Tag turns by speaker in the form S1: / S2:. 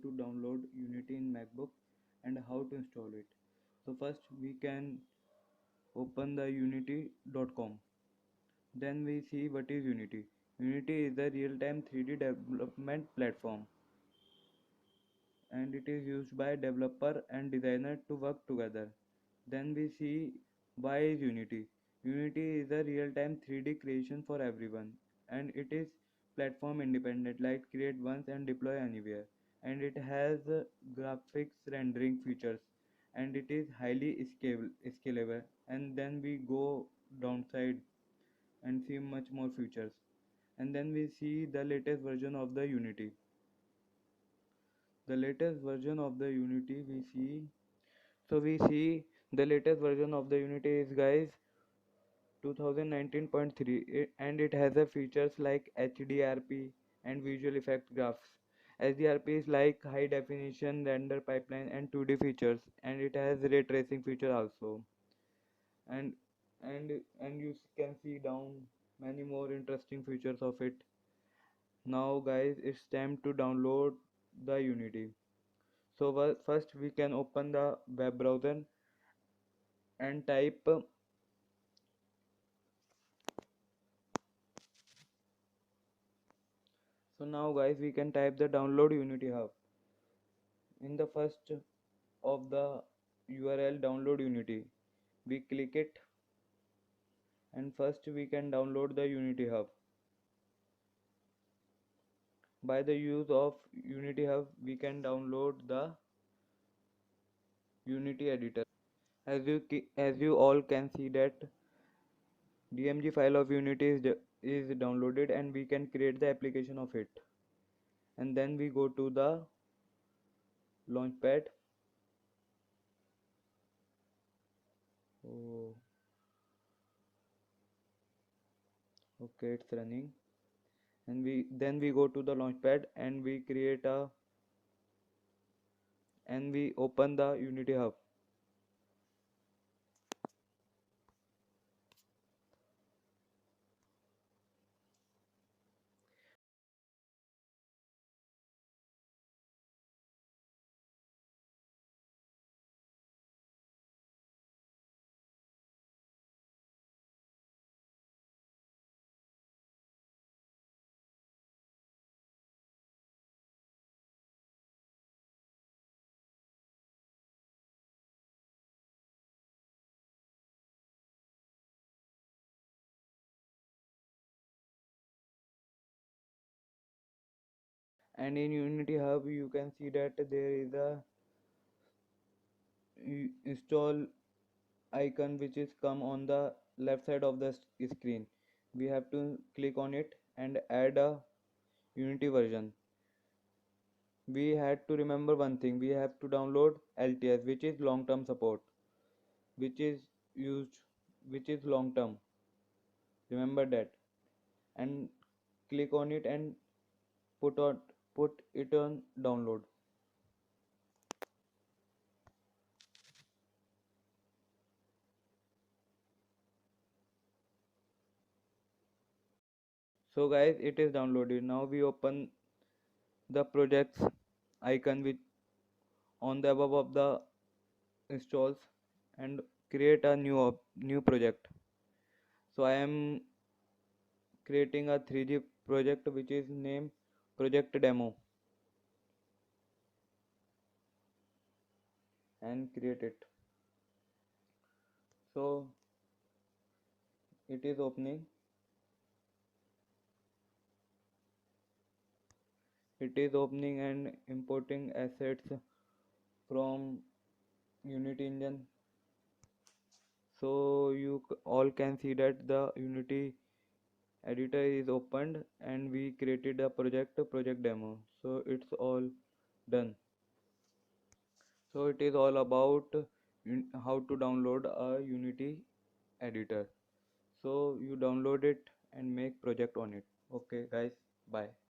S1: to download Unity in MacBook and how to install it. So first we can open the unity.com. Then we see what is Unity. Unity is a real-time 3D development platform and it is used by developer and designer to work together. Then we see why is Unity. Unity is a real-time 3D creation for everyone and it is platform independent, like create once and deploy anywhere. And it has graphics rendering features and it is highly scalable. And then we go downside and see much more features. And then we see the latest version of the Unity. The latest version of the Unity we see. So we see the latest version of the Unity is, guys, 2019.3, and it has a features like HDRP and visual effect graphs. HDRP is like high definition render pipeline and 2D features, and it has ray tracing feature also. And you can see down many more interesting features of it. Now guys, it's time to download the Unity. So first we can open the web browser and type. So now guys, we can type the download Unity Hub. In the first of the URL download Unity, we click it and first we can download the Unity Hub. By the use of Unity Hub, we can download the Unity editor. As you all can see that DMG file of Unity is downloaded and we can create the application of it. And then we go to the launchpad. Oh, okay, it's running. And we go to the launchpad and we create a and we open the Unity Hub. And in Unity Hub you can see that there is a install icon which is come on the left side of the screen. We have to click on it and add a Unity version. We had to remember one thing, we have to download LTS, which is long term support, which is used which is long term, remember that, and click on it and put it on download. So guys, it is downloaded. Now we open the projects icon with on the above of the installs and create a new project. So I am creating a 3G project which is named project demo and create it. So it is opening. It is opening and importing assets from Unity engine. So you all can see that the Unity editor is opened and we created a project demo. So it's all done. So it is all about how to download a Unity editor. So you download it and make project on it. Okay guys, bye.